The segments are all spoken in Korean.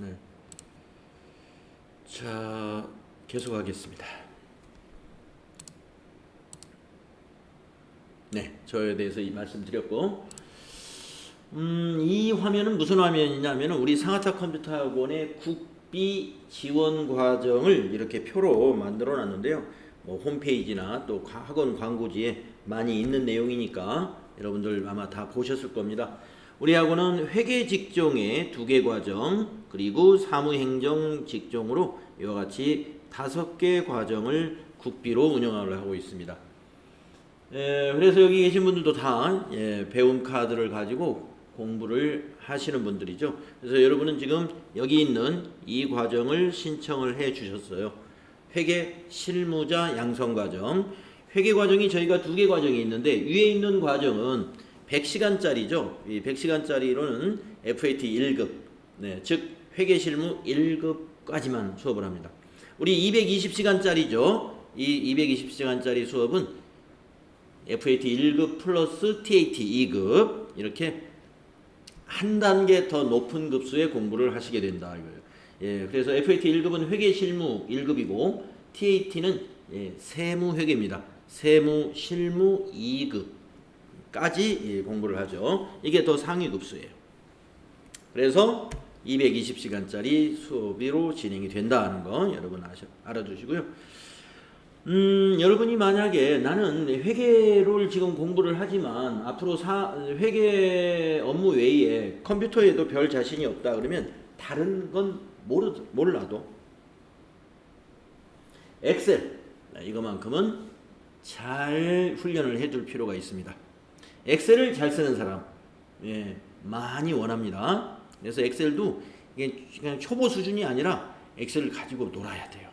네. 자, 계속하겠습니다. 네, 저에 대해서 이 말씀드렸고, 이 화면은 무슨 화면이냐면 우리 상하타 컴퓨터학원의 국비 지원 과정을 이렇게 표로 만들어 놨는데요. 뭐 홈페이지나 또 학원 광고지에 많이 있는 내용이니까 여러분들 아마 다 보셨을 겁니다. 우리 학원은 회계 직종의 2개 과정, 그리고 사무행정 직종으로 이와 같이 5개 과정을 국비로 운영을 하고 있습니다. 그래서 여기 계신 분들도 다 배움 카드를 가지고 공부를 하시는 분들이죠. 그래서 여러분은 지금 여기 있는 이 과정을 신청을 해 주셨어요. 회계 실무자 양성 과정. 회계 과정이 저희가 2개 과정이 있는데 위에 있는 과정은 100시간짜리죠. 이 100시간짜리로는 FAT 1급, 즉 회계 실무 1급까지만 수업을 합니다. 우리 220시간짜리죠. 이 220시간짜리 수업은 FAT 1급 플러스 TAT 2급 이렇게 한 단계 더 높은 급수의 공부를 하시게 된다 이거예요. 그래서 FAT 1급은 회계 실무 1급이고 TAT는 세무회계입니다. 세무 실무 2급까지 공부를 하죠. 이게 더 상위 급수예요. 그래서 220시간짜리 수업으로 진행이 된다는 거 여러분 알아두시고요. 여러분이 만약에 나는 회계를 지금 공부를 하지만 앞으로 회계 업무 외에 컴퓨터에도 별 자신이 없다 그러면 다른 건 몰라도 엑셀 이거만큼은 잘 훈련을 해둘 필요가 있습니다. 엑셀을 잘 쓰는 사람 많이 원합니다. 그래서 엑셀도 이게 그냥 초보 수준이 아니라 엑셀을 가지고 놀아야 돼요.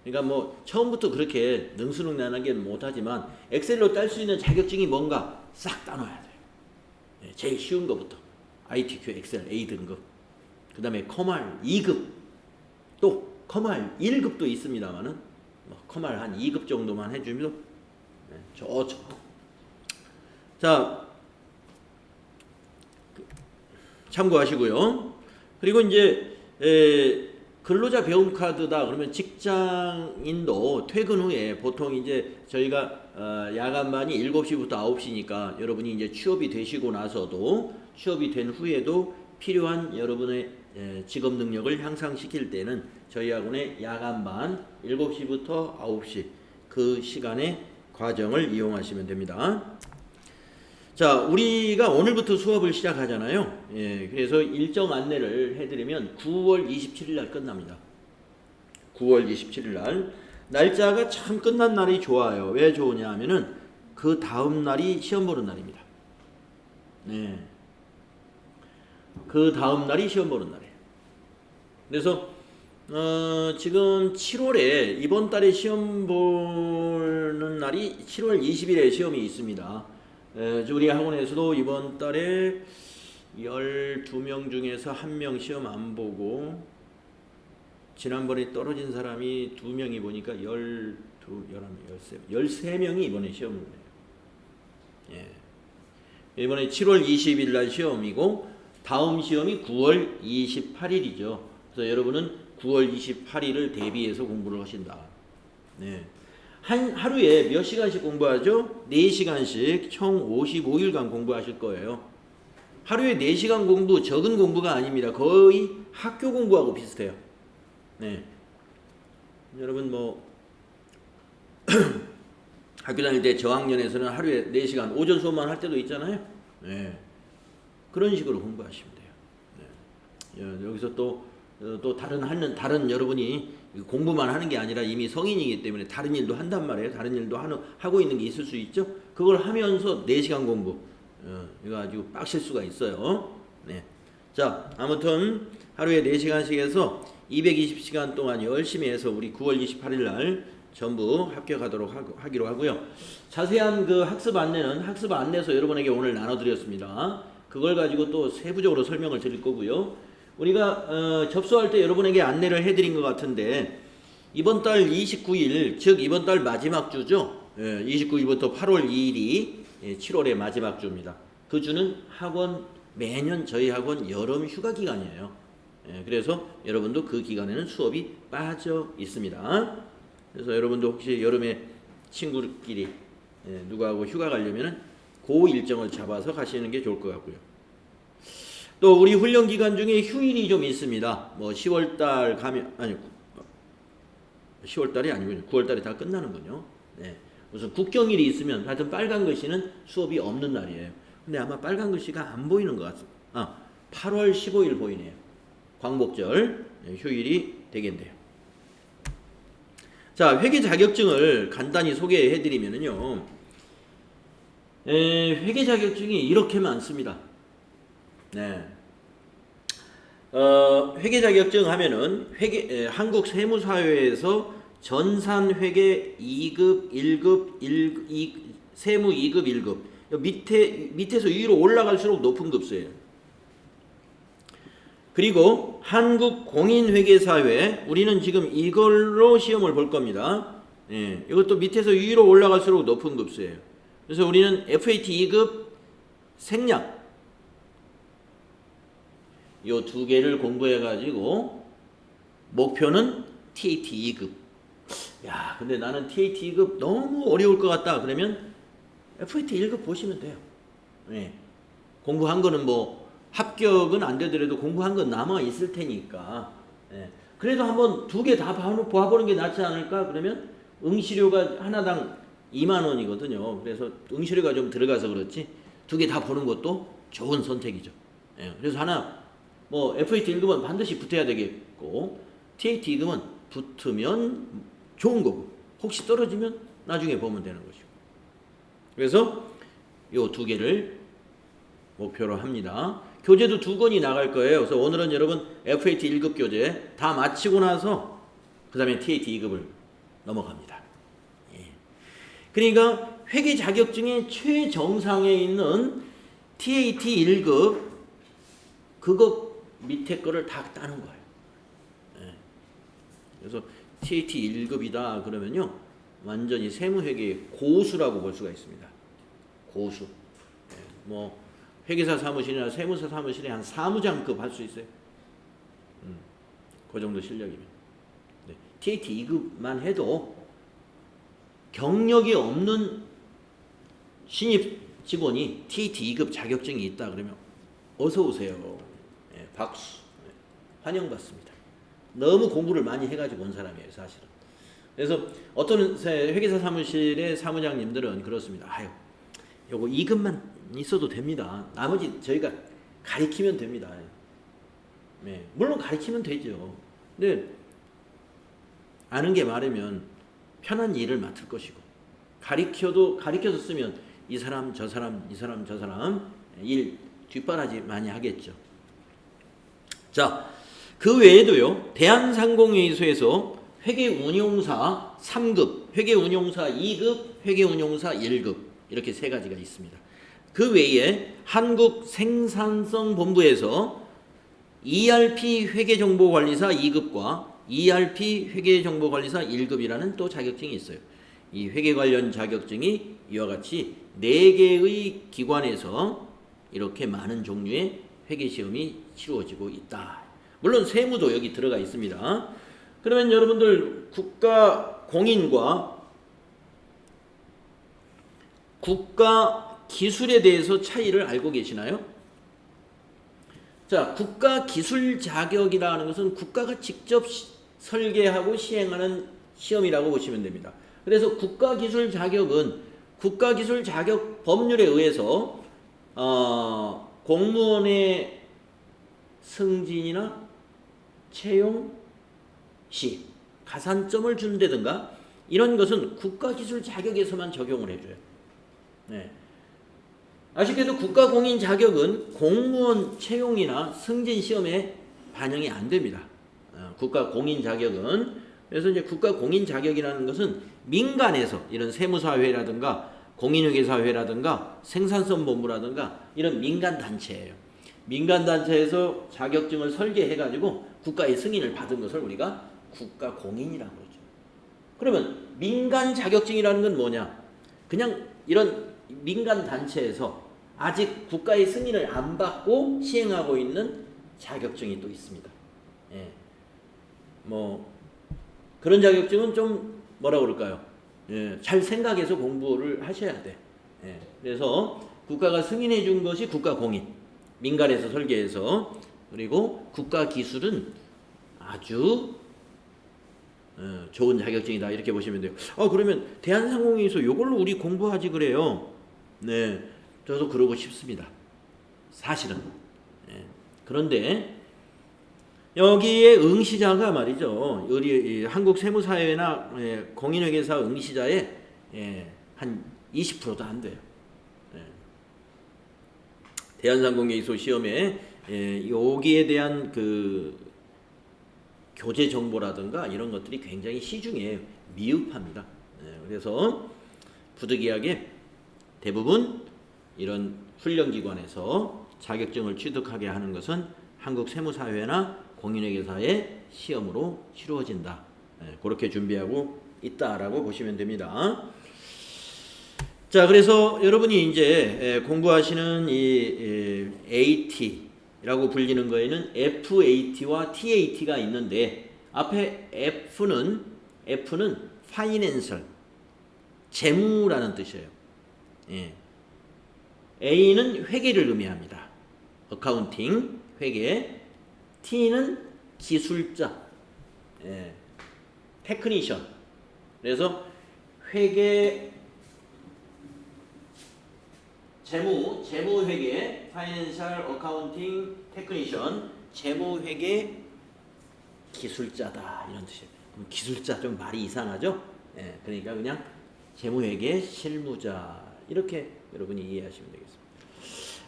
그러니까 뭐 처음부터 그렇게 능수능란하게 못하지만 엑셀로 딸 수 있는 자격증이 뭔가 싹 따놔야 돼요. 제일 쉬운 것부터 ITQ 엑셀 A등급, 그 다음에 커말 2급, 또 커말 1급도 있습니다만은 커말 한 2급 정도만 해주면 좋죠. 자, 참고하시고요. 그리고 이제 근로자 배움 카드다 그러면 직장인도 퇴근 후에 보통 이제 저희가 야간반이 7시부터 9시니까 여러분이 이제 취업이 되시고 나서도 취업이 된 후에도 필요한 여러분의 직업 능력을 향상시킬 때는 저희 학원의 야간반 7시부터 9시 그 시간의 과정을 이용하시면 됩니다. 자, 우리가 오늘부터 수업을 시작하잖아요. 그래서 일정 안내를 해드리면 9월 27일 날 끝납니다. 9월 27일 날. 날짜가 참 끝난 날이 좋아요. 왜 좋으냐 하면은 그 다음 날이 시험 보는 날입니다. 그 다음 날이 시험 보는 날이에요. 그래서 지금 7월에 이번 달에 시험 보는 날이 7월 20일에 시험이 있습니다. 우리 학원에서도 이번 달에 12명 중에서 1명 시험 안 보고 지난번에 떨어진 사람이 2명이 보니까 13명이 이번에 시험을 해요. 이번에 7월 20일 날 시험이고 다음 시험이 9월 28일이죠. 그래서 여러분은 9월 28일을 대비해서 공부를 하신다. 하루에 몇 시간씩 공부하죠? 4시간씩 총 55일간 공부하실 거예요. 하루에 4시간 공부 적은 공부가 아닙니다. 거의 학교 공부하고 비슷해요. 여러분 뭐 학교 다닐 때 저학년에서는 하루에 4시간 오전 수업만 할 때도 있잖아요. 그런 식으로 공부하시면 돼요. 여기서 또 다른 여러분이 공부만 하는 게 아니라 이미 성인이기 때문에 다른 일도 한단 말이에요. 다른 일도 하고 있는 게 있을 수 있죠. 그걸 하면서 4시간 공부 이거 아주 빡실 수가 있어요. 자, 아무튼 하루에 4시간씩 해서 220시간 동안 열심히 해서 우리 9월 28일 날 전부 합격하도록 하기로 하고요. 자세한 그 학습 안내서 여러분에게 오늘 나눠드렸습니다. 그걸 가지고 또 세부적으로 설명을 드릴 거고요. 우리가 접수할 때 여러분에게 안내를 해드린 것 같은데 이번 달 29일, 즉 이번 달 마지막 주죠. 29일부터 8월 2일이 7월의 마지막 주입니다. 그 주는 매년 저희 학원 여름 휴가 기간이에요. 그래서 여러분도 그 기간에는 수업이 빠져 있습니다. 그래서 여러분도 혹시 여름에 친구들끼리 누구하고 휴가 가려면은 그 일정을 잡아서 가시는 게 좋을 것 같고요. 또 우리 훈련 기간 중에 휴일이 좀 있습니다. 뭐 10월달 가면 아니 10월달이 아니군요. 9월달에 다 끝나는군요. 무슨 국경일이 있으면 하여튼 빨간 글씨는 수업이 없는 날이에요. 근데 아마 빨간 글씨가 안 보이는 것 같습니다. 8월 15일 보이네요. 광복절 휴일이 되겠네요. 자, 회계 자격증을 간단히 소개해 드리면은요. 회계 자격증이 이렇게 많습니다. 회계 자격증 하면은 한국 세무사회에서 전산회계 2급, 1급, 세무 2급, 1급 밑에서 위로 올라갈수록 높은 급수예요. 그리고 한국공인회계사회 우리는 지금 이걸로 시험을 볼 겁니다. 이것도 밑에서 위로 올라갈수록 높은 급수예요. 그래서 우리는 FAT 2급 생략 요 두 개를 공부해 가지고 목표는 TAT 2급. 야, 근데 나는 TAT 2급 너무 어려울 것 같다. 그러면 FAT 1급 보시면 돼요. 공부한 거는 뭐 합격은 안 되더라도 공부한 건 남아 있을 테니까. 그래도 한번 두 개 다 봐보는 게 낫지 않을까? 그러면 응시료가 하나당 2만 원이거든요. 그래서 응시료가 좀 들어가서 그렇지 두 개 다 보는 것도 좋은 선택이죠. 그래서 하나 뭐 FAT 1급은 반드시 붙어야 되겠고 TAT 2급은 붙으면 좋은 거고 혹시 떨어지면 나중에 보면 되는 것이고. 그래서 요 두 개를 목표로 합니다. 교재도 2권이 나갈 거예요. 그래서 오늘은 여러분 FAT 1급 교재 다 마치고 나서 그 다음에 TAT 2급을 넘어갑니다. 그러니까 회계 자격증의 최정상에 있는 TAT 1급 그거 밑에 거를 다 따는 거예요. 그래서 TAT 1급이다 그러면요 완전히 세무회계의 고수라고 볼 수가 있습니다. 고수. 뭐 회계사 사무실이나 세무사 사무실에 한 사무장급 할 수 있어요. 그 정도 실력이면. TAT 2급만 해도 경력이 없는 신입 직원이 TAT 2급 자격증이 있다 그러면 어서 오세요. 박수. 환영받습니다. 너무 공부를 많이 해가지고 온 사람이에요, 사실은. 그래서 어떤 회계사 사무실의 사무장님들은 그렇습니다. 아유, 요거 2급만 있어도 됩니다. 나머지 저희가 가리키면 됩니다. 물론 가리키면 되죠. 근데 아는 게 많으면 편한 일을 맡을 것이고 가리켜서 쓰면 이 사람 저 사람 일 뒷바라지 많이 하겠죠. 자, 그 외에도요. 대한상공회의소에서 회계운용사 3급, 회계운용사 2급, 회계운용사 1급 이렇게 세 가지가 있습니다. 그 외에 한국생산성본부에서 ERP 회계정보관리사 2급과 ERP 회계정보관리사 1급이라는 또 자격증이 있어요. 이 회계 관련 자격증이 이와 같이 4개의 기관에서 이렇게 많은 종류의 회계시험이 치루어지고 있다. 물론 세무도 여기 들어가 있습니다. 그러면 여러분들 국가공인과 국가기술에 대해서 차이를 알고 계시나요? 자, 국가기술 자격이라는 것은 국가가 직접 설계하고 시행하는 시험이라고 보시면 됩니다. 그래서 국가기술 자격은 국가기술 자격 법률에 의해서 공무원의 승진이나 채용 시 가산점을 준다든가 이런 것은 국가기술 자격에서만 적용을 해줘요. 아쉽게도 국가공인 자격은 공무원 채용이나 승진 시험에 반영이 안 됩니다. 국가공인 자격은. 그래서 이제 국가공인 자격이라는 것은 민간에서 이런 세무사회라든가 공인회계사회라든가 생산성본부라든가 이런 민간단체예요. 민간단체에서 자격증을 설계해가지고 국가의 승인을 받은 것을 우리가 국가공인이라고 그러죠. 그러면 민간 자격증이라는 건 뭐냐? 그냥 이런 민간단체에서 아직 국가의 승인을 안 받고 시행하고 있는 자격증이 또 있습니다. 예. 뭐 그런 자격증은 좀 뭐라 그럴까요? 예, 잘 생각해서 공부를 하셔야 돼. 예, 그래서 국가가 승인해 준 것이 국가공인, 민간에서 설계해서, 그리고 국가기술은 아주 좋은 자격증이다 이렇게 보시면 돼요. 그러면 대한상공회에서 이걸로 우리 공부하지 그래요. 네, 저도 그러고 싶습니다. 사실은. 예, 그런데 여기에 응시자가 말이죠. 우리 한국세무사회나 공인회계사 응시자의 한 20%도 안 돼요. 대한상공회의소 시험에 여기에 대한 그 교재 정보라든가 이런 것들이 굉장히 시중에 미흡합니다. 그래서 부득이하게 대부분 이런 훈련기관에서 자격증을 취득하게 하는 것은 한국세무사회나 공인회계사의 시험으로 치루어진다. 그렇게 준비하고 있다라고 보시면 됩니다. 자, 그래서 여러분이 이제 공부하시는 이 AT라고 불리는 거에는 FAT와 TAT가 있는데, 앞에 F는 Financial, 재무라는 뜻이에요. A는 회계를 의미합니다. 어카운팅, 회계. T는 기술자, 테크니션. 그래서 회계, 재무회계, 파이낸셜 어카운팅 테크니션, 재무회계 기술자다 이런 뜻이에요. 그럼 기술자 좀 말이 이상하죠? 그러니까 그냥 재무회계 실무자 이렇게 여러분이 이해하시면 되겠습니다.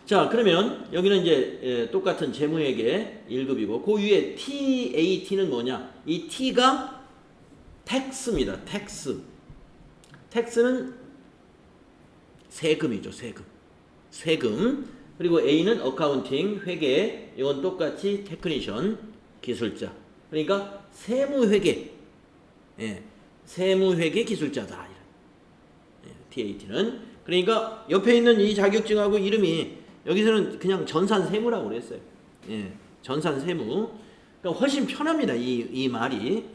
자, 그러면 여기는 이제 똑같은 재무회계 1급이고 그 위에 TAT는 뭐냐? 이 T가 텍스입니다. 텍스는 세금이죠. 세금. 그리고 A는 어카운팅, 회계. 이건 똑같이 테크니션, 기술자. 그러니까 세무회계. 세무회계 기술자다. TAT는. 그러니까 옆에 있는 이 자격증하고 이름이 여기서는 그냥 전산세무라고 그랬어요. 전산세무. 그러니까 훨씬 편합니다. 이 말이.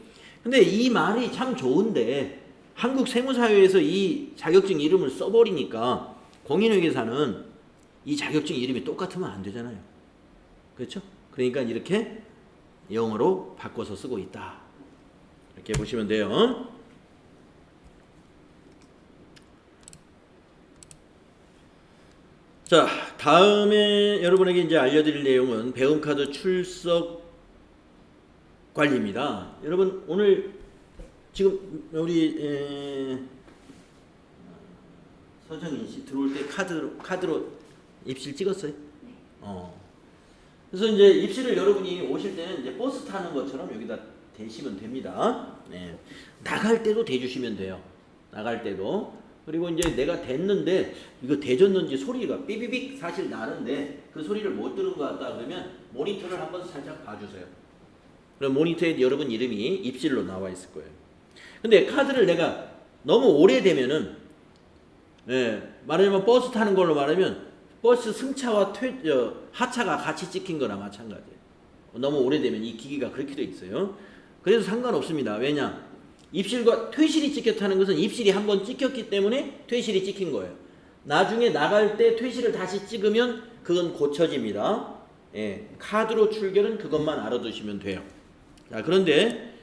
근데 이 말이 참 좋은데 한국세무사회에서 이 자격증 이름을 써버리니까 공인회계사는 이 자격증 이름이 똑같으면 안 되잖아요. 그렇죠? 그러니까 이렇게 영어로 바꿔서 쓰고 있다. 이렇게 보시면 돼요. 자, 다음에 여러분에게 이제 알려드릴 내용은 배움카드 출석 관리입니다. 여러분 오늘 지금 우리 서정인 씨 들어올 때 카드로 입실 찍었어요? 네. 그래서 이제 입실을 여러분이 오실 때는 이제 버스 타는 것처럼 여기다 대시면 됩니다. 네. 나갈 때도 대주시면 돼요. 나갈 때도. 그리고 이제 내가 댔는데 이거 대줬는지 소리가 삐비빅 사실 나는데 그 소리를 못 들은 것 같다 그러면 모니터를 한번 살짝 봐주세요. 그럼 모니터에 여러분 이름이 입실로 나와 있을 거예요. 근데 카드를 내가 너무 오래되면은 말하자면 버스 타는 걸로 말하면 버스 승차와 하차가 같이 찍힌 거나 마찬가지예요. 너무 오래되면 이 기기가 그렇게 돼 있어요. 그래서 상관없습니다. 왜냐? 입실과 퇴실이 찍혔다는 것은 입실이 한번 찍혔기 때문에 퇴실이 찍힌 거예요. 나중에 나갈 때 퇴실을 다시 찍으면 그건 고쳐집니다. 카드로 출결은 그것만 알아두시면 돼요. 자, 그런데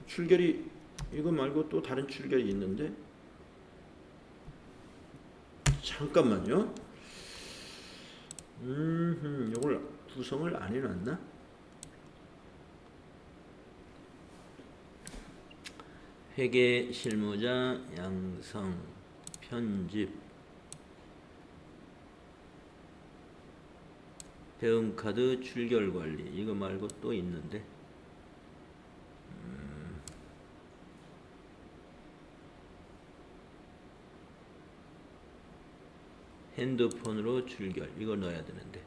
출결이 이거 말고 또 다른 출결이 있는데 잠깐만요. 이걸 구성을 안 해놨나? 회계, 실무자, 양성, 편집, 배움카드 출결관리 이거 말고 또 있는데 핸드폰으로 출결 이거 넣어야 되는데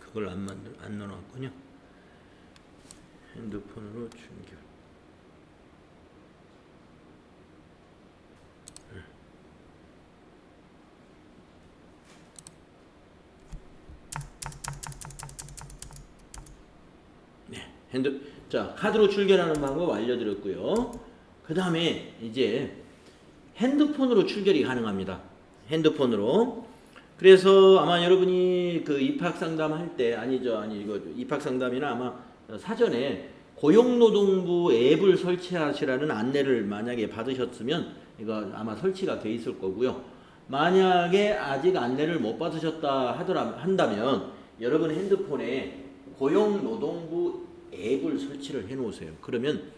그걸 안 넣어놨군요. 핸드폰으로 충격. 네, 자, 카드로 출결하는 방법 알려드렸고요. 그 다음에 이제 핸드폰으로 출결이 가능합니다. 핸드폰으로. 그래서 아마 여러분이 그 입학 상담할 때 이거 입학 상담이나 아마 사전에 고용노동부 앱을 설치하시라는 안내를 만약에 받으셨으면 이거 아마 설치가 돼 있을 거고요. 만약에 아직 안내를 못 받으셨다 한다면 여러분 핸드폰에 고용노동부 앱을 설치를 해 놓으세요. 그러면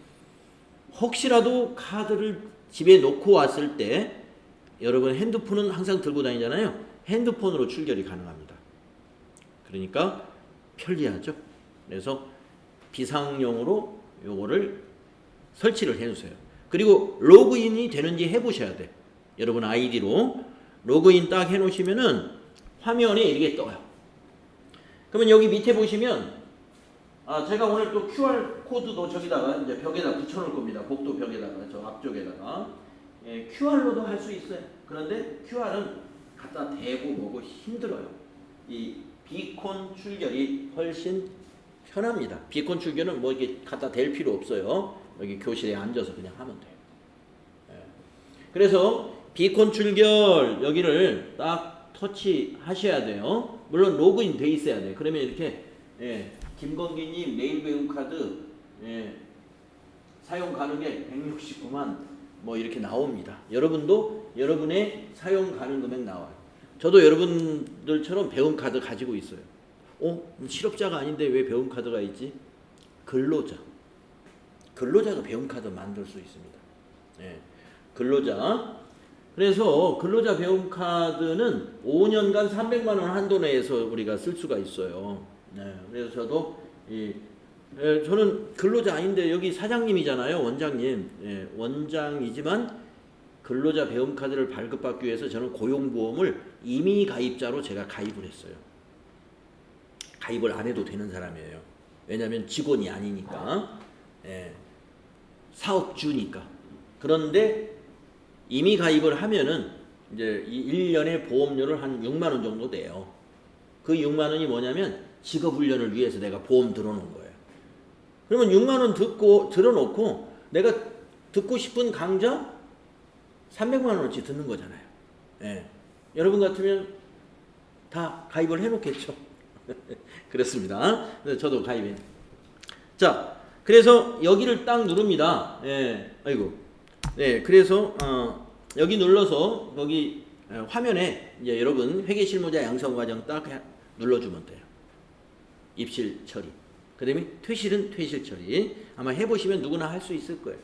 혹시라도 카드를 집에 놓고 왔을 때 여러분 핸드폰은 항상 들고 다니잖아요. 핸드폰으로 출결이 가능합니다. 그러니까 편리하죠. 그래서 비상용으로 요거를 설치를 해주세요. 그리고 로그인이 되는지 해보셔야 돼. 여러분 아이디로 로그인 딱 해놓으시면은 화면에 이렇게 떠요. 그러면 여기 밑에 보시면 제가 오늘 또 QR 코드도 저기다가 이제 벽에다 붙여놓을 겁니다. 복도 벽에다가 저 앞쪽에다가 QR로도 할 수 있어요. 그런데 QR은 갖다 대고 뭐고 힘들어요. 이 비콘 출결이 훨씬 편합니다. 비콘 출결은 뭐 이렇게 갖다 댈 필요 없어요. 여기 교실에 앉아서 그냥 하면 돼요. 그래서 비콘 출결 여기를 딱 터치하셔야 돼요. 물론 로그인 돼 있어야 돼요. 그러면 이렇게 김건기님 내일 배움 카드 사용 가능액 169만 뭐 이렇게 나옵니다. 여러분도 여러분의 사용 가능 금액 나와요. 저도 여러분들처럼 배움 카드 가지고 있어요. 실업자가 아닌데 왜 배움 카드가 있지? 근로자가 배움 카드 만들 수 있습니다. 근로자. 그래서 근로자 배움 카드는 5년간 300만 원 한도 내에서 우리가 쓸 수가 있어요. 그래서 저도 저는 근로자 아닌데 여기 사장님이잖아요. 원장님. 원장이지만 근로자 배움 카드를 발급받기 위해서 저는 고용보험을 임의 가입자로 제가 가입을 했어요. 가입을 안 해도 되는 사람이에요. 왜냐하면 직원이 아니니까. 사업주니까. 그런데 임의 가입을 하면은 이제 1년에 보험료를 한 6만 원 정도 돼요. 그 6만 원이 뭐냐면 직업 훈련을 위해서 내가 보험 들어놓은 거예요. 그러면 6만 원 들어놓고 내가 듣고 싶은 강좌 300만 원어치 듣는 거잖아요. 여러분 같으면 다 가입을 해놓겠죠. 그렇습니다. 저도 가입해. 자, 그래서 여기를 딱 누릅니다. 그래서 여기 눌러서 거기 화면에 이제 여러분 회계실무자 양성과정 딱 눌러주면 돼요. 입실 처리. 그 다음에 퇴실은 퇴실 처리. 아마 해보시면 누구나 할 수 있을 거예요.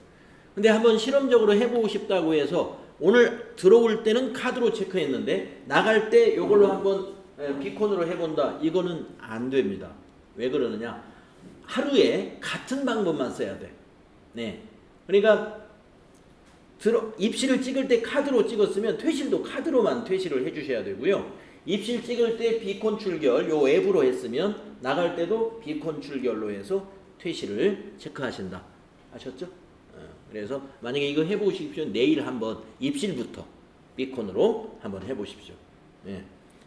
근데 한번 실험적으로 해보고 싶다고 해서 오늘 들어올 때는 카드로 체크했는데 나갈 때 이걸로 한번 비콘으로 해본다. 이거는 안 됩니다. 왜 그러느냐? 하루에 같은 방법만 써야 돼. 그러니까 입실을 찍을 때 카드로 찍었으면 퇴실도 카드로만 퇴실을 해주셔야 되고요. 입실 찍을 때 비콘 출결 요 앱으로 했으면 나갈 때도 비콘 출결로 해서 퇴실을 체크하신다. 아셨죠? 그래서 만약에 이거 해보십시오. 내일 한번 입실부터 비콘으로 한번 해보십시오.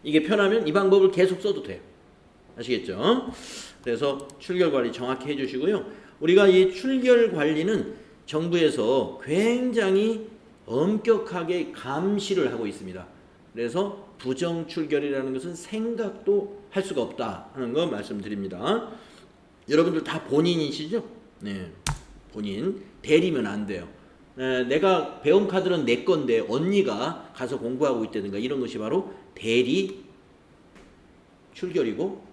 이게 편하면 이 방법을 계속 써도 돼요. 아시겠죠? 그래서 출결 관리 정확히 해주시고요. 우리가 이 출결 관리는 정부에서 굉장히 엄격하게 감시를 하고 있습니다. 그래서 부정 출결이라는 것은 생각도 할 수가 없다 하는 거 말씀드립니다. 여러분들 다 본인이시죠? 본인. 대리면 안 돼요. 내가 배움 카드는 내 건데 언니가 가서 공부하고 있다든가 이런 것이 바로 대리 출결이고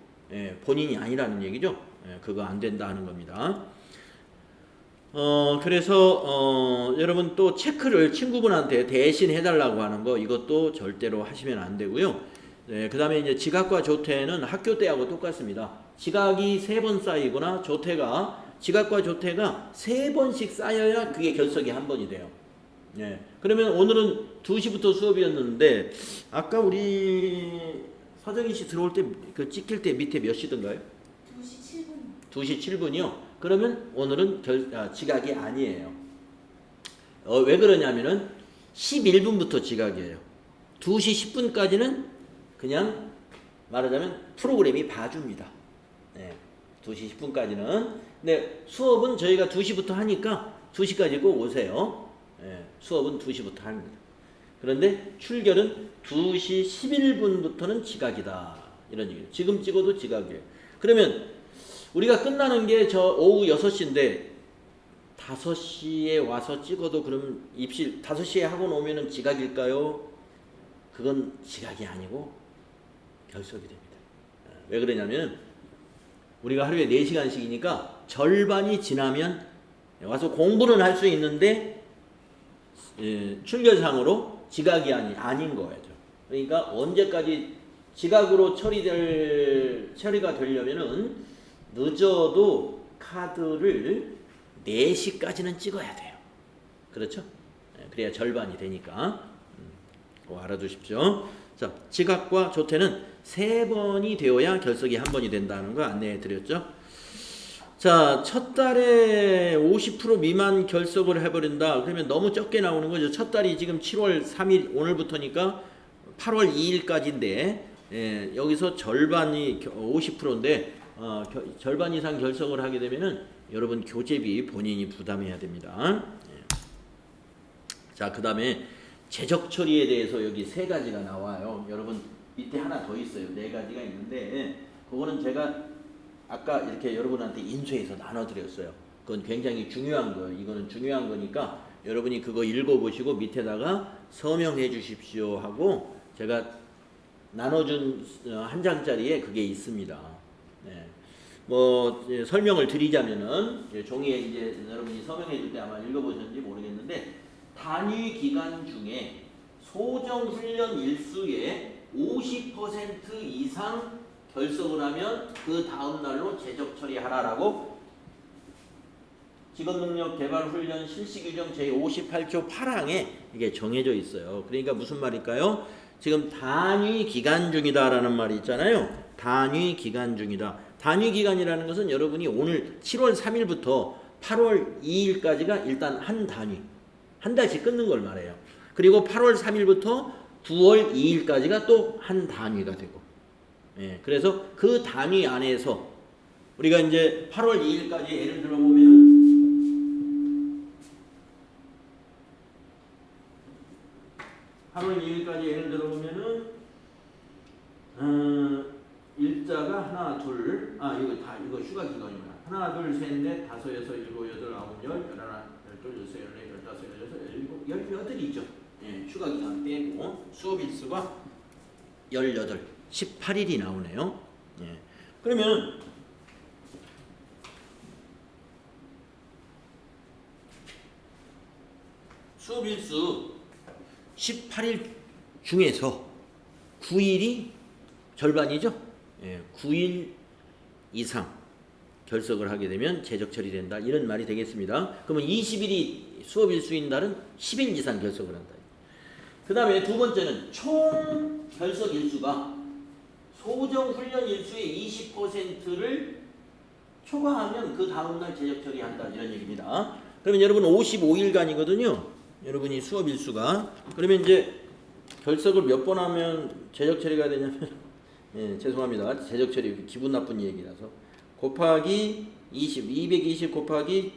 본인이 아니라는 얘기죠. 그거 안 된다 하는 겁니다. 그래서 여러분 또 체크를 친구분한테 대신 해달라고 하는 거 이것도 절대로 하시면 안 되고요. 그 다음에 이제 지각과 조퇴는 학교 때하고 똑같습니다. 지각이 3번 쌓이거나 지각과 조퇴가 3번씩 쌓여야 그게 결석이 1번이 돼요. 그러면 오늘은 2시부터 수업이었는데 아까 우리 서정희 씨 들어올 때 그 찍힐 때 밑에 몇 시던가요? 2시 7분. 2시 7분이요. 그러면 오늘은 지각이 아니에요. 왜 그러냐면은 11분부터 지각이에요. 2시 10분까지는 그냥 말하자면 프로그램이 봐줍니다. 네, 2시 10분까지는. 근데 수업은 저희가 2시부터 하니까 2시까지 꼭 오세요. 네, 수업은 2시부터 합니다. 그런데 출결은 2시 11분부터는 지각이다. 이런 얘기예요. 지금 찍어도 지각이에요. 그러면 우리가 끝나는 게 저 오후 6시인데 5시에 와서 찍어도 그럼 입실 5시에 학원 오면은 지각일까요? 그건 지각이 아니고 결석이 됩니다. 왜 그러냐면 우리가 하루에 4시간씩이니까 절반이 지나면 와서 공부는 할 수 있는데 출결상으로 지각이 아닌 거죠. 그러니까 언제까지 지각으로 처리가 되려면은 늦어도 카드를 4시까지는 찍어야 돼요. 그렇죠? 그래야 절반이 되니까. 그거 알아두십시오. 자, 지각과 조퇴는 3번이 되어야 결석이 1번이 된다는 거 안내해 드렸죠. 자, 첫 달에 50% 미만 결석을 해버린다. 그러면 너무 적게 나오는 거죠. 첫 달이 지금 7월 3일 오늘부터니까 8월 2일까지인데 여기서 절반이 50%인데 절반 이상 결석을 하게 되면은 여러분 교재비 본인이 부담해야 됩니다. 자, 그 다음에 재적 처리에 대해서 여기 3가지가 나와요. 여러분 밑에 하나 더 있어요. 4가지가 있는데 그거는 제가 아까 이렇게 여러분한테 인쇄해서 나눠드렸어요. 그건 굉장히 중요한 거예요. 이거는 중요한 거니까 여러분이 그거 읽어보시고 밑에다가 서명해 주십시오 하고 제가 나눠준 한 장짜리에 그게 있습니다. 네. 뭐 설명을 드리자면은 종이에 이제 여러분이 서명해 줄 때 아마 읽어보셨는지 모르겠는데 단위 기간 중에 소정 훈련 일수의 50% 이상 결석을 하면 그 다음 날로 재적 처리하라라고 직업능력개발훈련 실시규정 제58조 8항에 이게 정해져 있어요. 그러니까 무슨 말일까요? 지금 단위 기간 중이다라는 말이 있잖아요. 단위 기간 중이다. 단위 기간이라는 것은 여러분이 오늘 7월 3일부터 8월 2일까지가 일단 한 단위, 한 달씩 끊는 걸 말해요. 그리고 8월 3일부터 9월 2일까지가 또 한 단위가 되고, 그래서 그 단위 안에서 우리가 이제 8월 2일까지 예를 들어 보면은 8월 2일까지 예를 들어 보면은 일자가 하나 둘 이거 휴가 기간이구나. 하나 둘 셋 넷 다섯 여섯 일곱 여덟 아홉 열 열하나 열둘 여섯 열네 열다섯 열여섯 열일곱 열여덟이죠. 휴가 기간 빼고 수업 일수가 18 18일이 나오네요. 그러면 수업 일수 18일 중에서 9일이 절반이죠. 9일 이상 결석을 하게 되면 재적 처리된다. 이런 말이 되겠습니다. 그러면 20일이 수업 일수인 날은 10일 이상 결석을 한다. 그 다음에 두 번째는 총 결석 일수가 소정 훈련 일수의 20%를 초과하면 그 다음날 재적 처리한다. 이런 얘기입니다. 그러면 여러분 55일간이거든요. 여러분이 수업 일수가. 그러면 이제 결석을 몇 번 하면 재적 처리가 되냐면 죄송합니다. 재적 처리 기분 나쁜 얘기라서 곱하기 20, 220 곱하기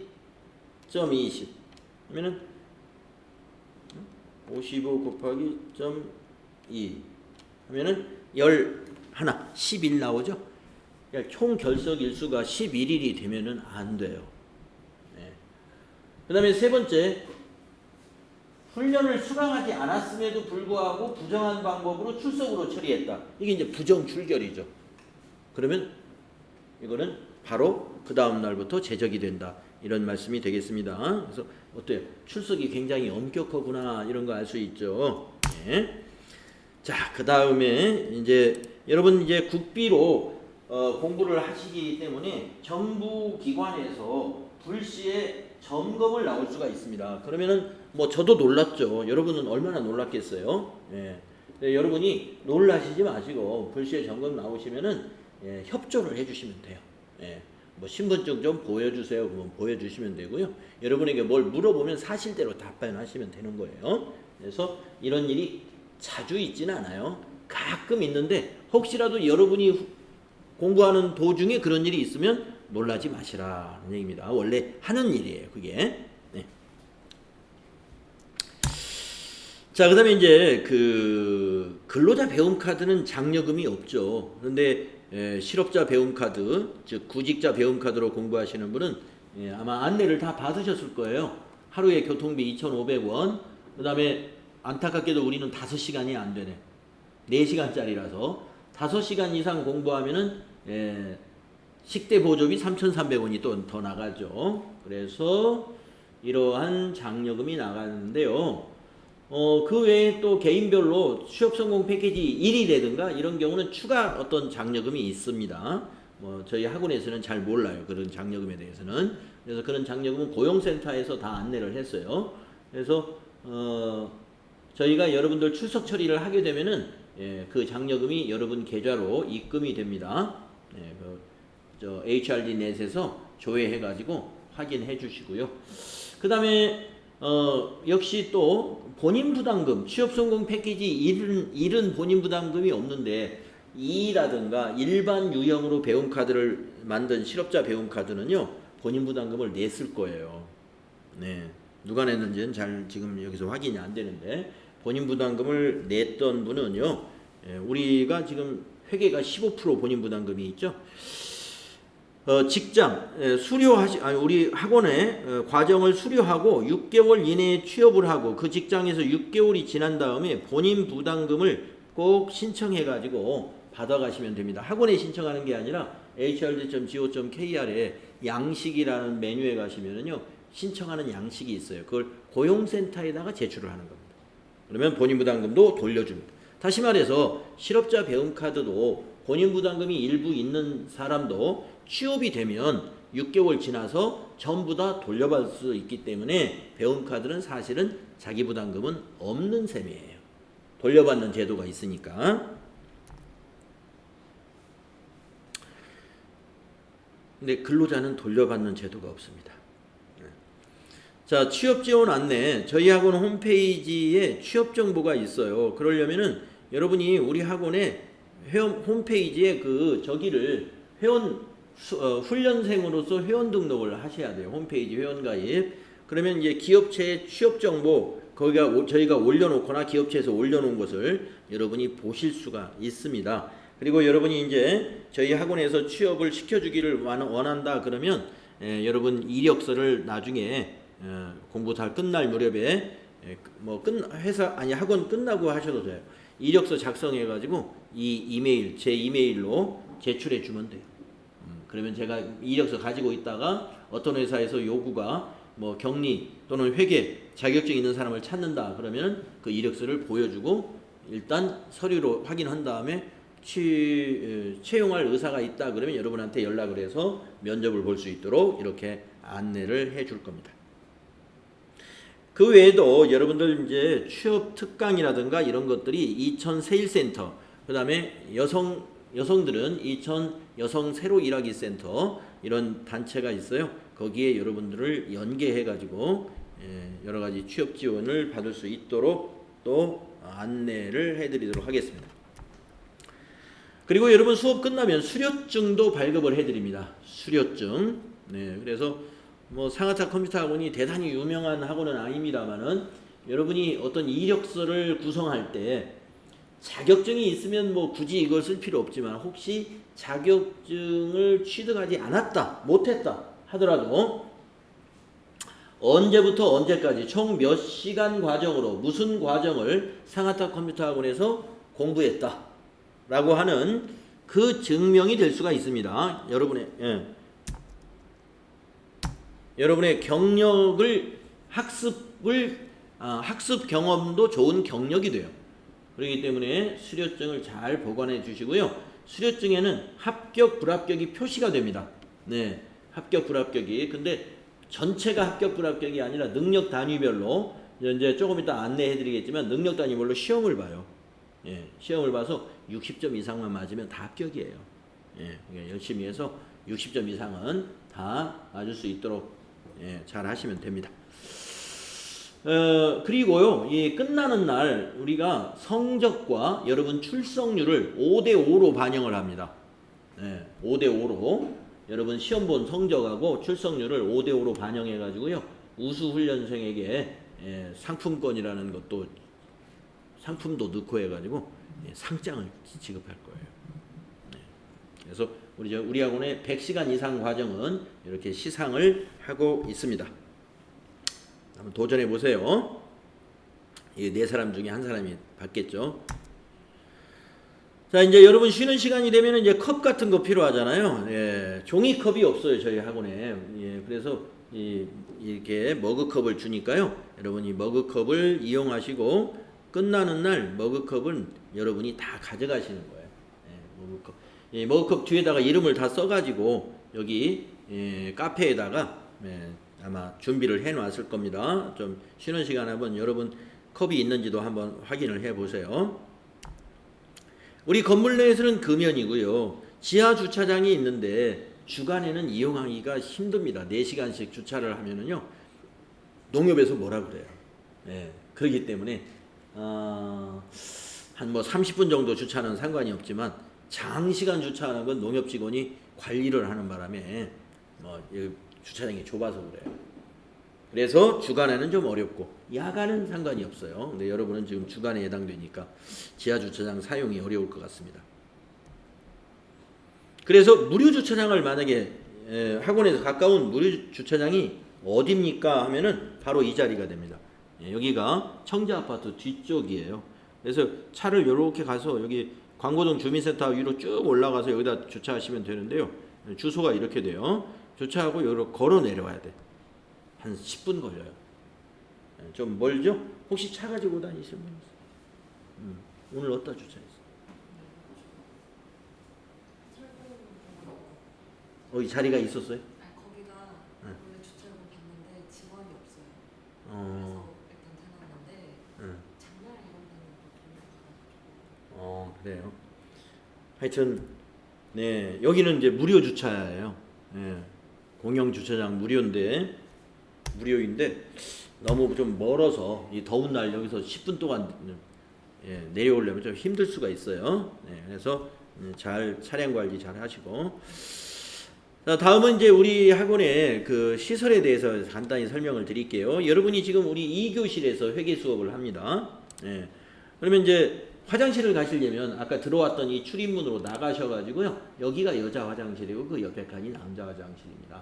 점 20 하면은 55 곱하기 점 2 하면은 11 나오죠. 총 결석 일수가 11일이 되면은 안 돼요. 그 다음에 세 번째, 훈련을 수강하지 않았음에도 불구하고 부정한 방법으로 출석으로 처리했다. 이게 이제 부정 출결이죠. 그러면 이거는 바로 그 다음 날부터 재적이 된다. 이런 말씀이 되겠습니다. 그래서 어때요? 출석이 굉장히 엄격하구나 이런 거 알 수 있죠. 자, 그 다음에 이제 여러분 이제 국비로 공부를 하시기 때문에 정부 기관에서 불시에 점검을 나올 수가 있습니다. 그러면은 뭐 저도 놀랐죠. 여러분은 얼마나 놀랐겠어요. 네, 여러분이 놀라시지 마시고 불시에 점검 나오시면은 협조를 해주시면 돼요. 뭐 신분증 좀 보여주세요. 그러면 보여주시면 되고요. 여러분에게 뭘 물어보면 사실대로 답변하시면 되는 거예요. 그래서 이런 일이 자주 있지는 않아요. 가끔 있는데 혹시라도 여러분이 공부하는 도중에 그런 일이 있으면 놀라지 마시라는 얘기입니다. 원래 하는 일이에요, 그게. 네. 자, 그다음에 이제 그 근로자 배움 카드는 장려금이 없죠. 그런데 실업자 배움 카드, 즉 구직자 배움 카드로 공부하시는 분은 아마 안내를 다 받으셨을 거예요. 하루에 교통비 2,500원. 그다음에 안타깝게도 우리는 5시간이 안 되네. 4시간짜리라서 5시간 이상 공부하면은 식대 보조비 3,300원이 또 더 나가죠. 그래서 이러한 장려금이 나가는데요. 그 외에 또 개인별로 취업 성공 패키지 1이라든가 이런 경우는 추가 어떤 장려금이 있습니다. 뭐 저희 학원에서는 잘 몰라요. 그런 장려금에 대해서는. 그래서 그런 장려금은 고용센터에서 다 안내를 했어요. 그래서 저희가 여러분들 출석 처리를 하게 되면은 그 장려금이 여러분 계좌로 입금이 됩니다. 저 HRD 넷에서 조회해가지고 확인해 주시고요. 그 다음에 역시 또 본인 부담금, 취업 성공 패키지 1은 본인 부담금이 없는데 2라든가 일반 유형으로 배움 카드를 만든 실업자 배움 카드는요 본인 부담금을 냈을 거예요. 네, 누가 냈는지는 잘 지금 여기서 확인이 안 되는데 본인 부담금을 냈던 분은요, 우리가 지금 회계가 15% 본인 부담금이 있죠. 직장 우리 학원에 과정을 수료하고 6개월 이내에 취업을 하고 그 직장에서 6개월이 지난 다음에 본인 부담금을 꼭 신청해 가지고 받아가시면 됩니다. 학원에 신청하는 게 아니라 hrd.go.kr에 양식이라는 메뉴에 가시면은요 신청하는 양식이 있어요. 그걸 고용센터에다가 제출을 하는 겁니다. 그러면 본인 부담금도 돌려줍니다. 다시 말해서 실업자 배움 카드도 본인 부담금이 일부 있는 사람도 취업이 되면 6개월 지나서 전부 다 돌려받을 수 있기 때문에 배움 카드는 사실은 자기 부담금은 없는 셈이에요. 돌려받는 제도가 있으니까. 근데 근로자는 돌려받는 제도가 없습니다. 자, 취업 지원 안내. 저희 학원 홈페이지에 취업 정보가 있어요. 그러려면은 여러분이 우리 학원의 회원 홈페이지에 저기를 훈련생으로서 회원 등록을 하셔야 돼요. 홈페이지 회원 가입. 그러면 이제 기업체의 취업 정보 거기가 저희가 올려놓거나 기업체에서 올려놓은 것을 여러분이 보실 수가 있습니다. 그리고 여러분이 이제 저희 학원에서 취업을 시켜주기를 원한다 그러면 여러분 이력서를 나중에 공부 다 끝날 무렵에 학원 끝나고 하셔도 돼요. 이력서 작성해 가지고 제 이메일로 제출해 주면 돼요. 그러면 제가 이력서 가지고 있다가 어떤 회사에서 요구가 뭐 격리 또는 회계 자격증 있는 사람을 찾는다 그러면 그 이력서를 보여주고 일단 서류로 확인한 다음에 채용할 의사가 있다 그러면 여러분한테 연락을 해서 면접을 볼 수 있도록 이렇게 안내를 해줄 겁니다. 그 외에도 여러분들 이제 취업 특강이라든가 이런 것들이 이천 세일센터, 그 다음에 여성들은 이천 여성 새로 일하기 센터 이런 단체가 있어요. 거기에 여러분들을 연계해 가지고 여러 가지 취업 지원을 받을 수 있도록 또 안내를 해드리도록 하겠습니다. 그리고 여러분 수업 끝나면 수료증도 발급을 해드립니다. 수료증. 네, 그래서 뭐 상하차 컴퓨터 학원이 대단히 유명한 학원은 아닙니다만은 여러분이 어떤 이력서를 구성할 때 자격증이 있으면 뭐 굳이 이걸 쓸 필요 없지만 혹시 자격증을 취득하지 않았다, 못했다 하더라도 언제부터 언제까지 총 몇 시간 과정으로 무슨 과정을 상하타 컴퓨터 학원에서 공부했다 라고 하는 그 증명이 될 수가 있습니다. 여러분의 경력을 학습 경험도 좋은 경력이 돼요. 그렇기 때문에 수료증을 잘 보관해 주시고요. 수료증에는 합격, 불합격이 표시가 됩니다. 네, 합격, 불합격이. 근데 전체가 합격, 불합격이 아니라 능력 단위별로 이제 조금 이따 안내해 드리겠지만 능력 단위별로 시험을 봐요. 예, 시험을 봐서 60점 이상만 맞으면 다 합격이에요. 예, 그러니까 열심히 해서 60점 이상은 다 맞을 수 있도록 예, 잘 하시면 됩니다. 그리고요, 이 끝나는 날 우리가 성적과 여러분 출석률을 5대5로 반영을 합니다. 예, 5대5로 여러분 시험 본 성적하고 출석률을 5대5로 반영해 가지고요, 우수 훈련생에게 예, 상품권이라는 것도 상품도 넣고 해가지고 예, 상장을 지급할 거예요. 네. 그래서 우리 학원의 100시간 이상 과정은 이렇게 시상을 하고 있습니다. 한번 도전해 보세요. 이 네 사람 중에 한 사람이 받겠죠. 자, 이제 여러분 쉬는 시간이 되면 이제 컵 같은 거 필요하잖아요. 예, 종이컵이 없어요, 저희 학원에. 예, 그래서 이렇게 머그컵을 주니까요, 여러분 이 머그컵을 이용하시고 끝나는 날 머그컵은 여러분이 다 가져가시는 거예요. 예, 머그컵. 예, 머그컵 뒤에다가 이름을 다 써가지고 여기 예, 카페에다가 예, 아마 준비를 해놨을 겁니다. 좀 쉬는 시간 한번 여러분 컵이 있는지도 한번 확인을 해보세요. 우리 건물 내에서는 금연이고요. 지하 주차장이 있는데 주간에는 이용하기가 힘듭니다. 4시간씩 주차를 하면은요, 농협에서 뭐라 그래요. 예, 그렇기 때문에 한 뭐 30분 정도 주차는 상관이 없지만 장시간 주차하는 건 농협 직원이 관리를 하는 바람에 주차장이 좁아서 그래요. 그래서 주간에는 좀 어렵고 야간은 상관이 없어요. 근데 여러분은 지금 주간에 해당되니까 지하 주차장 사용이 어려울 것 같습니다. 그래서 무료 주차장을 만약에 학원에서 가까운 무료 주차장이 어디입니까 하면은 바로 이 자리가 됩니다. 여기가 청자아파트 뒤쪽이에요. 그래서 차를 이렇게 가서 여기 광고동 주민센터 위로 쭉 올라가서 여기다 주차하시면 되는데요. 주소가 이렇게 돼요. 주차하고 여기로 걸어 내려와야 돼. 한 10분 걸려요. 좀 멀죠? 혹시 차 가지고 다니시는 분 있어요? 오늘 어디다 주차했어? 이 자리가 있었어요? 아니, 거기가 원래 주차를 봤는데 직원이 없어요. 어. 그래서 일단 해놨는데 장날 이런 데는 그래요. 하여튼 네, 여기는 이제 무료 주차예요. 예, 공영 주차장 무료인데 너무 좀 멀어서 이 더운 날 여기서 10분 동안 예, 내려오려면 좀 힘들 수가 있어요. 네, 그래서 잘 차량 관리 잘 하시고. 자, 다음은 이제 우리 학원의 그 시설에 대해서 간단히 설명을 드릴게요. 여러분이 지금 우리 2교실에서 회계 수업을 합니다. 예, 그러면 이제 화장실을 가시려면 아까 들어왔던 이 출입문으로 나가셔가지고요, 여기가 여자 화장실이고 그 옆에 칸이 남자 화장실입니다.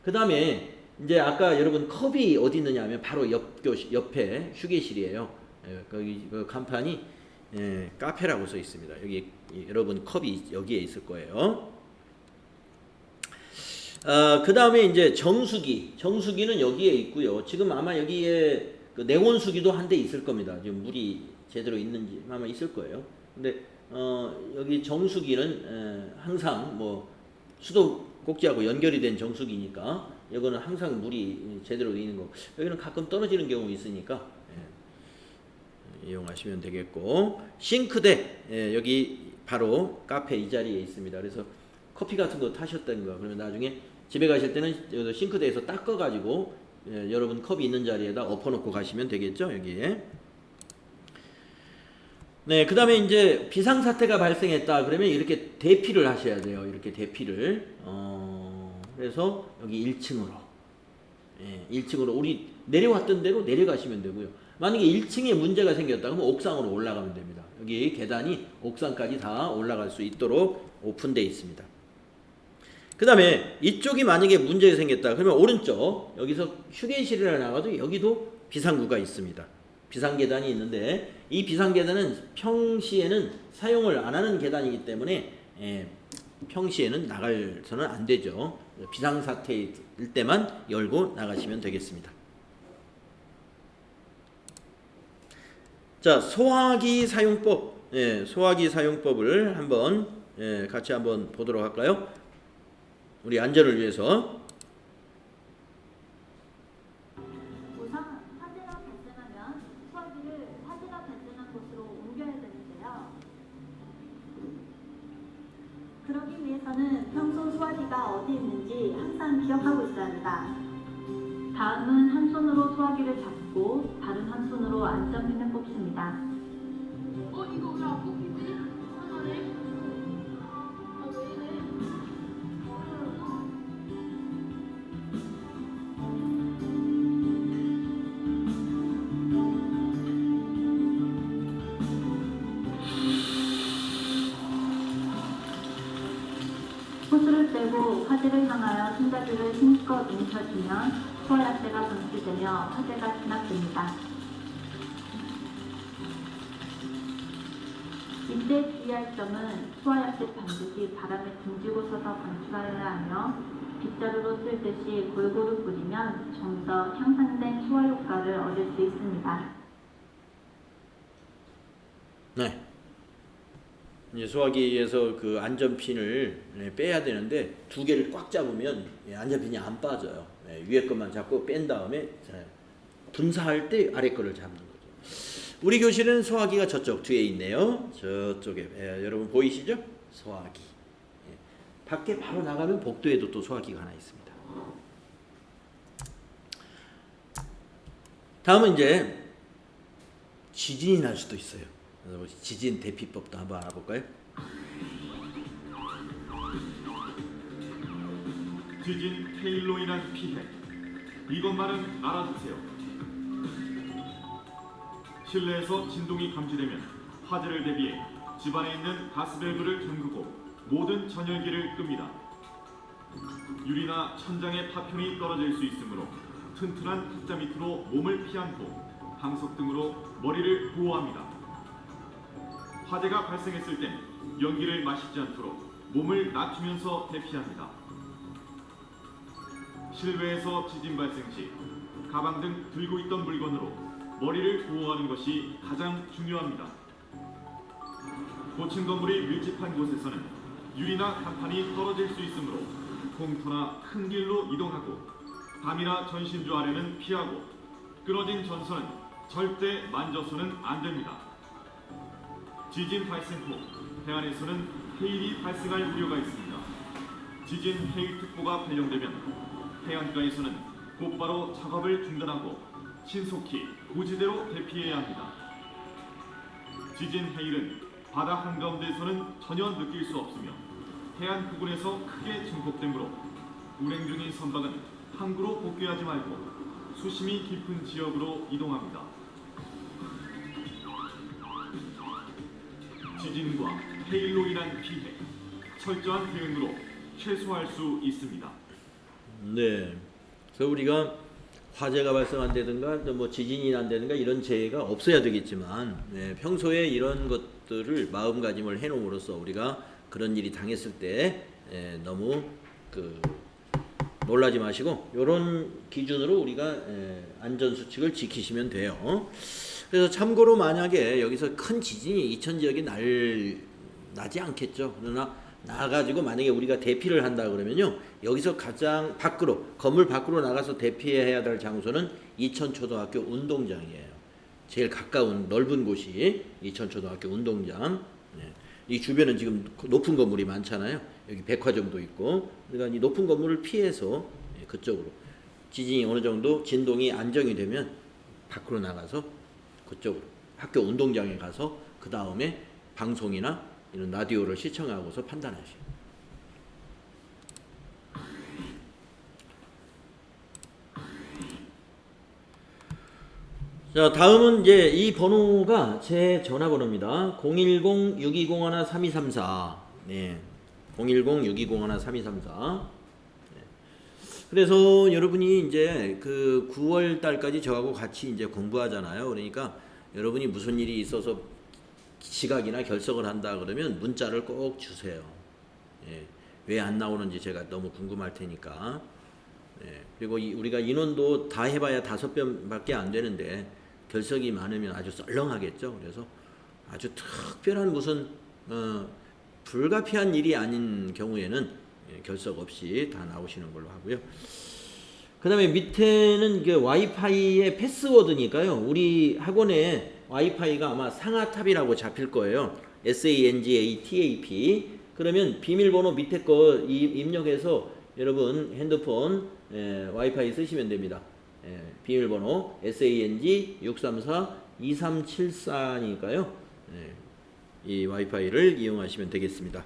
그 다음에 이제 아까 여러분 컵이 어디 있느냐 하면 바로 옆에 휴게실이에요. 예, 거기 그 간판이 예, 카페라고 써 있습니다. 여기 여러분 컵이 여기에 있을 거예요. 그 다음에 이제 정수기는 여기에 있고요. 지금 아마 여기에 그 냉온수기도 한 대 있을 겁니다. 지금 물이 제대로 있는지 아마 있을 거예요. 근데 여기 정수기는 항상 뭐 수도꼭지하고 연결이 된 정수기니까 이거는 항상 물이 제대로 있는 거. 여기는 가끔 떨어지는 경우 있으니까 이용하시면 되겠고, 싱크대 여기 바로 카페 이 자리에 있습니다. 그래서 커피 같은 거 타셨던 거 그러면 나중에 집에 가실 때는 싱크대에서 닦아가지고 여러분 컵이 있는 자리에다 엎어놓고 가시면 되겠죠, 여기에. 네, 그 다음에 이제 비상사태가 발생했다 그러면 이렇게 대피를 하셔야 돼요. 이렇게 대피를. 그래서 여기 1층으로. 예, 1층으로 우리 내려왔던 대로 내려가시면 되고요. 만약에 1층에 문제가 생겼다 그러면 옥상으로 올라가면 됩니다. 여기 계단이 옥상까지 다 올라갈 수 있도록 오픈되어 있습니다. 그 다음에 이쪽이 만약에 문제가 생겼다 그러면 오른쪽 여기서 휴게실이라 나가도 여기도 비상구가 있습니다. 비상계단이 있는데 이 비상계단은 평시에는 사용을 안 하는 계단이기 때문에 평시에는 나가서는 안 되죠. 비상사태일 때만 열고 나가시면 되겠습니다. 자, 소화기 사용법. 소화기 사용법을 한번 같이 한번 보도록 할까요? 우리 안전을 위해서. 우선 화재가 발생하면 소화기를 화재가 발생한 곳으로 옮겨야 되는데요. 저는 평소 소화기가 어디 있는지 항상 기억하고 있어야 합니다. 다음은 한 손으로 소화기를 잡고 다른 한 손으로 안전핀을 뽑습니다. 이거 왜 안 뽑히지? 이상하네. 왜 이래? 호스를 떼고 화재를 향하여 손잡이를 힘껏 움켜쥐면 소화약재가 분출되며 화재가 진압됩니다. 이때 주의할 점은 소화약재 반드시 바람에 등지고 서서 방출하여야 하며 빗자루로 쓸 듯이 골고루 뿌리면 좀 더 향상된 소화 효과를 얻을 수 있습니다. 네. 이제 소화기에서 그 안전핀을 빼야 되는데 두 개를 꽉 잡으면 안전핀이 안 빠져요. 위에 것만 잡고 뺀 다음에 분사할 때 아래 거를 잡는 거죠. 우리 교실은 소화기가 저쪽 뒤에 있네요. 저쪽에 여러분 보이시죠? 소화기. 밖에 바로 나가면 복도에도 또 소화기가 하나 있습니다. 다음은 이제 지진이 날 수도 있어요. 지진 대피법도 한번 알아볼까요? 지진 해일로 인한 피해. 이것만은 알아두세요. 실내에서 진동이 감지되면 화재를 대비해 집안에 있는 가스밸브를 잠그고 모든 전열기를 끕니다. 유리나 천장에 파편이 떨어질 수 있으므로 튼튼한 탁자 밑으로 몸을 피한 후 방석 등으로 머리를 보호합니다. 화재가 발생했을 땐 연기를 마시지 않도록 몸을 낮추면서 대피합니다. 실외에서 지진 발생 시 가방 등 들고 있던 물건으로 머리를 보호하는 것이 가장 중요합니다. 고층 건물이 밀집한 곳에서는 유리나 간판이 떨어질 수 있으므로 공터나 큰 길로 이동하고 담이나 전신주 아래는 피하고 끊어진 전선은 절대 만져서는 안 됩니다. 지진 발생 후 해안에서는 해일이 발생할 우려가 있습니다. 지진 해일특보가 발령되면 해안가에서는 곧바로 작업을 중단하고 신속히 고지대로 대피해야 합니다. 지진 해일은 바다 한가운데에서는 전혀 느낄 수 없으며 해안 부근에서 크게 증폭되므로 운행 중인 선박은 항구로 복귀하지 말고 수심이 깊은 지역으로 이동합니다. 지진과 해일로 인한 피해, 철저한 대응으로 최소화할 수 있습니다. 네. 그래서 우리가 화재가 발생한다든가 또 뭐 지진이 난다든가 이런 재해가 없어야 되겠지만 평소에 이런 것들을 마음가짐을 해놓음으로써 우리가 그런 일이 당했을 때 너무 놀라지 마시고 이런 기준으로 우리가 안전수칙을 지키시면 돼요. 그래서 참고로 만약에 여기서 큰 지진이 이천 지역에 나지 않겠죠. 그러나 나가지고 만약에 우리가 대피를 한다 그러면요, 여기서 가장 밖으로 건물 밖으로 나가서 대피해야 될 장소는 이천초등학교 운동장이에요. 제일 가까운 넓은 곳이 이천초등학교 운동장. 이 주변은 지금 높은 건물이 많잖아요. 여기 백화점도 있고. 그러니까 이 높은 건물을 피해서 그쪽으로 지진이 어느 정도 진동이 안정이 되면 밖으로 나가서 그쪽으로 학교 운동장에 가서 그 다음에 방송이나 이런 라디오를 시청하고서 판단하시오. 자, 다음은 이제 이 번호가 제 전화번호입니다. 010-6201-3234. 네. 010-6201-3234. 네. 그래서 여러분이 이제 그 9월 달까지 저하고 같이 이제 공부하잖아요. 그러니까 여러분이 무슨 일이 있어서 지각이나 결석을 한다 그러면 문자를 꼭 주세요. 예. 왜 안 나오는지 제가 너무 궁금할 테니까. 예. 그리고 우리가 인원도 다 해봐야 5명밖에 안 되는데 결석이 많으면 아주 썰렁하겠죠. 그래서 아주 특별한 무슨 불가피한 일이 아닌 경우에는 결석 없이 다 나오시는 걸로 하고요. 그 다음에 밑에는 이게 와이파이의 패스워드니까요. 우리 학원에 와이파이가 아마 상아탑이라고 잡힐 거예요. SANGATAP. 그러면 비밀번호 밑에 거 입력해서 여러분 핸드폰 와이파이 쓰시면 됩니다. 비밀번호 SANG 634-2374니까요. 이 와이파이를 이용하시면 되겠습니다.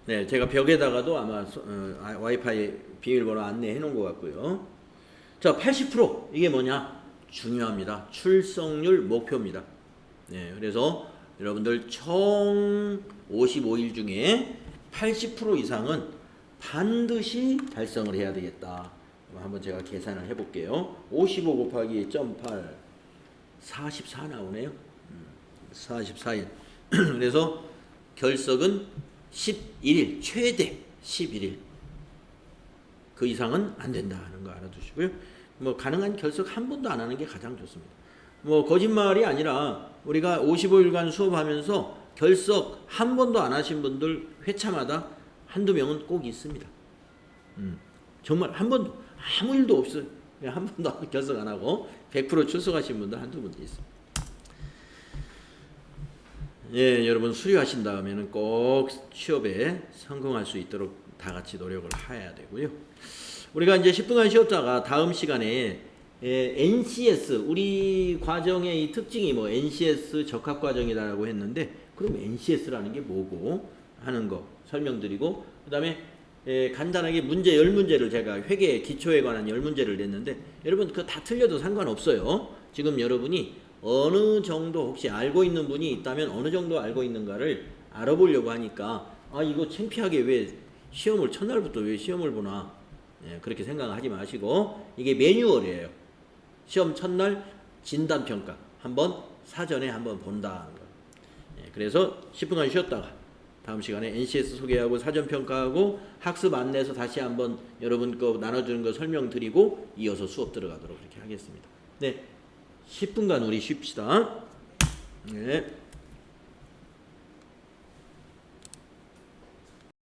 네, 제가 벽에다가도 아마 와이파이 비밀번호 안내해 놓은 것 같고요. 자, 80% 이게 뭐냐? 중요합니다. 출석률 목표입니다. 네, 그래서 여러분들 총 55일 중에 80% 이상은 반드시 달성을 해야 되겠다. 한번 제가 계산을 해볼게요. 55 곱하기 0.8 44 나오네요. 44일. 그래서 결석은 11일, 최대 11일. 그 이상은 안 된다는 거 알아두시고요. 뭐 가능한 결석 한 번도 안 하는 게 가장 좋습니다. 뭐 거짓말이 아니라 우리가 55일간 수업하면서 결석 한 번도 안 하신 분들 회차마다 한두 명은 꼭 있습니다. 정말 한 번도 아무 일도 없어요. 그냥 한 번도 결석 안 하고 100% 출석하신 분들 한두 분 있습니다. 예, 여러분 수료하신 다음에는 꼭 취업에 성공할 수 있도록 다 같이 노력을 해야 되고요. 우리가 이제 10분간 쉬었다가 다음 시간에 NCS, 우리 과정의 이 특징이 뭐 NCS 적합과정이라고 했는데, 그럼 NCS라는 게 뭐고 하는 거 설명드리고, 그 다음에 간단하게 문제 10문제를 제가 회계 기초에 관한 10문제를 냈는데, 여러분 그거 다 틀려도 상관없어요. 지금 여러분이 어느 정도 혹시 알고 있는 분이 있다면 어느 정도 알고 있는가를 알아보려고 하니까, 아 이거 창피하게 왜 시험을 첫날부터 왜 시험을 보나, 그렇게 생각하지 마시고, 이게 매뉴얼이에요. 시험 첫날 진단평가 한번 사전에 한번 본다는 거. 그래서 10분간 쉬었다가 다음 시간에 NCS 소개하고 사전평가하고 학습 안내서 다시 한번 여러분 거 나눠주는 거 설명드리고 이어서 수업 들어가도록 그렇게 하겠습니다. 네, 10분간 우리 쉽시다. 네.